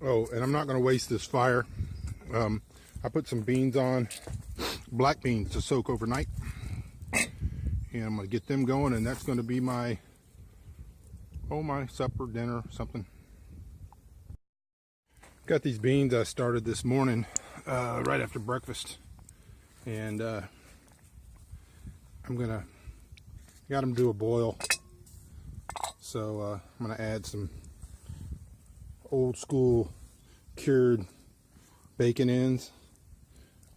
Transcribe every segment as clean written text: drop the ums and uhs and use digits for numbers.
Oh, and I'm not going to waste this fire. I put some beans on, black beans to soak overnight. And I'm going to get them going, and that's going to be my supper, dinner, something. Got these beans I started this morning right after breakfast. And I got them to a boil. So I'm going to add some old school cured bacon ends,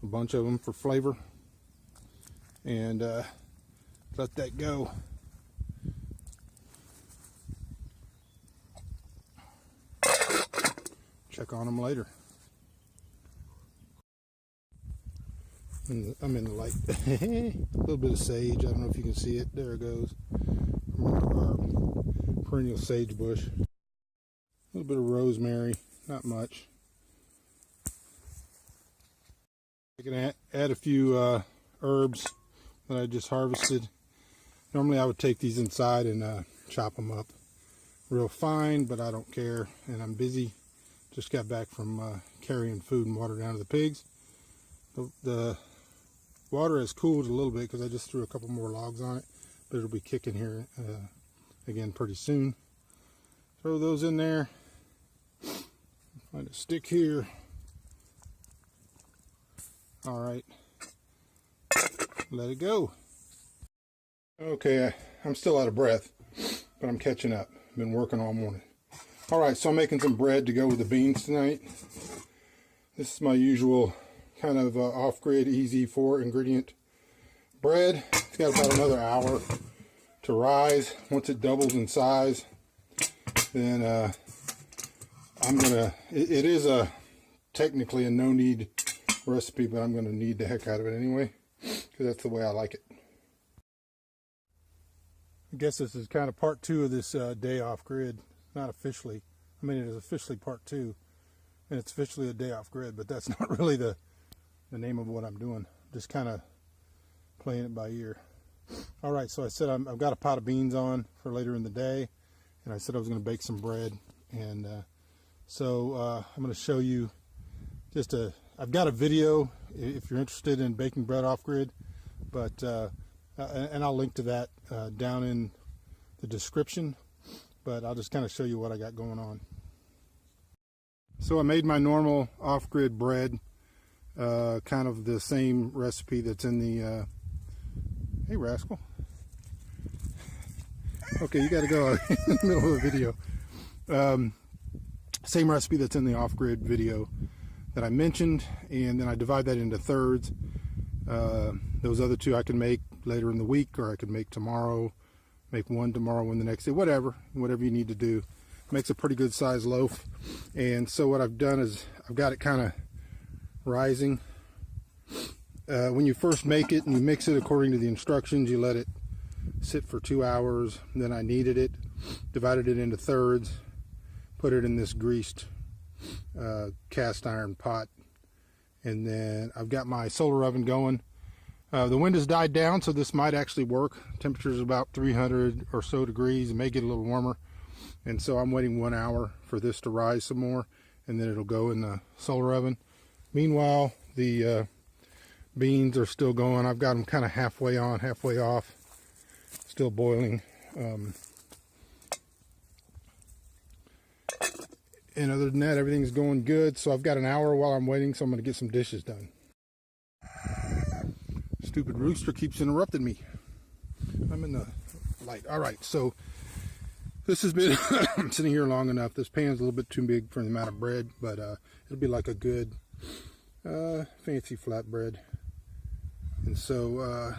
a bunch of them for flavor, and let that go. Check on them later. I'm in the light. A little bit of sage. I don't know if you can see it. There it goes. Perennial sage bush. A little bit of rosemary. Not much. I can add a few herbs that I just harvested. Normally I would take these inside and chop them up real fine, but I don't care, and I'm busy. Just got back from carrying food and water down to the pigs. The water has cooled a little bit because I just threw a couple more logs on it, but it'll be kicking here again pretty soon. Throw those in there. Find a stick here. All right, let it go. Okay, I'm still out of breath, but I'm catching up. I've been working all morning. All right, so I'm making some bread to go with the beans tonight. This is my usual kind of off-grid, easy 4-ingredient bread. It's got about another hour to rise. Once it doubles in size, then it is technically a no-knead recipe, but I'm going to knead the heck out of it anyway, because that's the way I like it. I guess this is kind of part 2 of this day off grid. Not officially. I mean, it is officially part 2, and it's officially a day off grid, but that's not really the name of what I'm doing. Just kind of playing it by ear. All right, so I said I've got a pot of beans on for later in the day, and I said I was going to bake some bread, and so I'm going to show you just I've got a video if you're interested in baking bread off grid, but and I'll link to that down in the description, but I'll just kind of show you what I got going on. So I made my normal off-grid bread, kind of the same recipe that's in the hey rascal, okay, you got to go in the middle of the video. Same recipe that's in the off-grid video that I mentioned, and then I divide that into thirds. Those other two I can make later in the week, or I could make tomorrow, make one tomorrow, one the next day, whatever you need to do. Makes a pretty good size loaf. And so what I've done is I've got it kind of rising. When you first make it and you mix it according to the instructions, you let it sit for 2 hours. Then I kneaded it, divided it into thirds, put it in this greased cast iron pot, and then I've got my solar oven going. The wind has died down, so this might actually work. Temperature is about 300 or so degrees. It may get a little warmer, and so I'm waiting 1 hour for this to rise some more, and then it'll go in the solar oven. Meanwhile, the beans are still going. I've got them kind of halfway on, halfway off, still boiling. And other than that, everything's going good. So I've got an hour while I'm waiting, so I'm going to get some dishes done. Stupid rooster keeps interrupting me. I'm in the light. All right, so this has been sitting here long enough. This pan's a little bit too big for the amount of bread, but it'll be like a good fancy flatbread. And so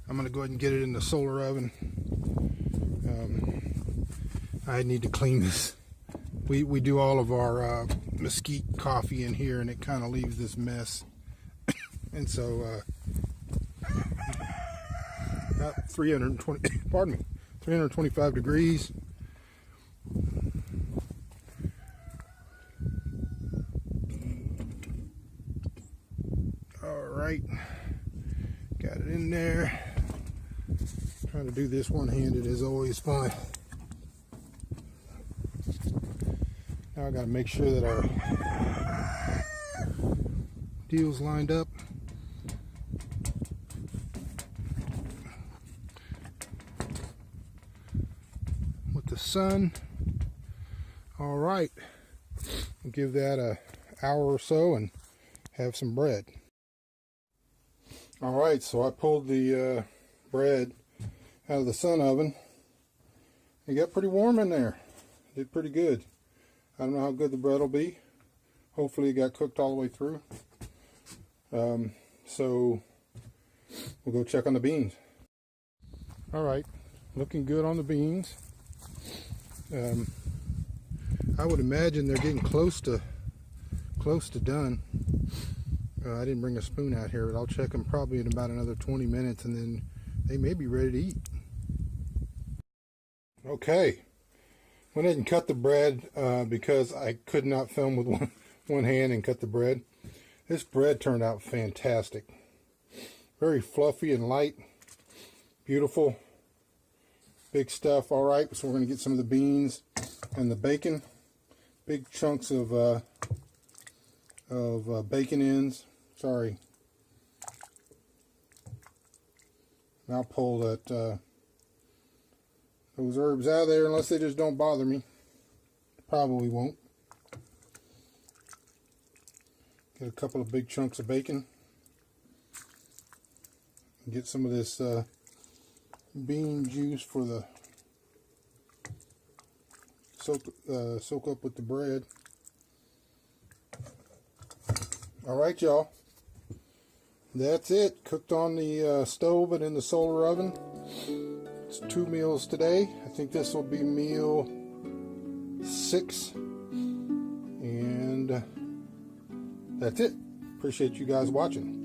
I'm going to go ahead and get it in the solar oven. I need to clean this. We do all of our mesquite coffee in here, and it kind of leaves this mess. And so 325 degrees. All right, got it in there. Trying to do this one-handed is always fun. Now I got to make sure that our deal's lined up. With the sun. All right. We'll give that an hour or so and have some bread. All right, so I pulled the bread out of the sun oven. It got pretty warm in there. Did pretty good. I don't know how good the bread will be. Hopefully it got cooked all the way through. So we'll go check on the beans. All right, looking good on the beans. I would imagine they're getting close to done. I didn't bring a spoon out here, but I'll check them probably in about another 20 minutes, and then they may be ready to eat. Okay, went ahead and cut the bread because I could not film with one hand and cut the bread. This bread turned out fantastic. Very fluffy and light. Beautiful. Big stuff. All right, so we're going to get some of the beans and the bacon. Big chunks of bacon ends. Sorry. I'll pull that those herbs out of there unless they just don't bother me. Probably won't. Get a couple of big chunks of bacon. Get some of this bean juice for the soak up with the bread. All right, y'all. That's it. Cooked on the stove and in the solar oven. It's 2 meals today. I think this will be meal 6. And that's it. Appreciate you guys watching.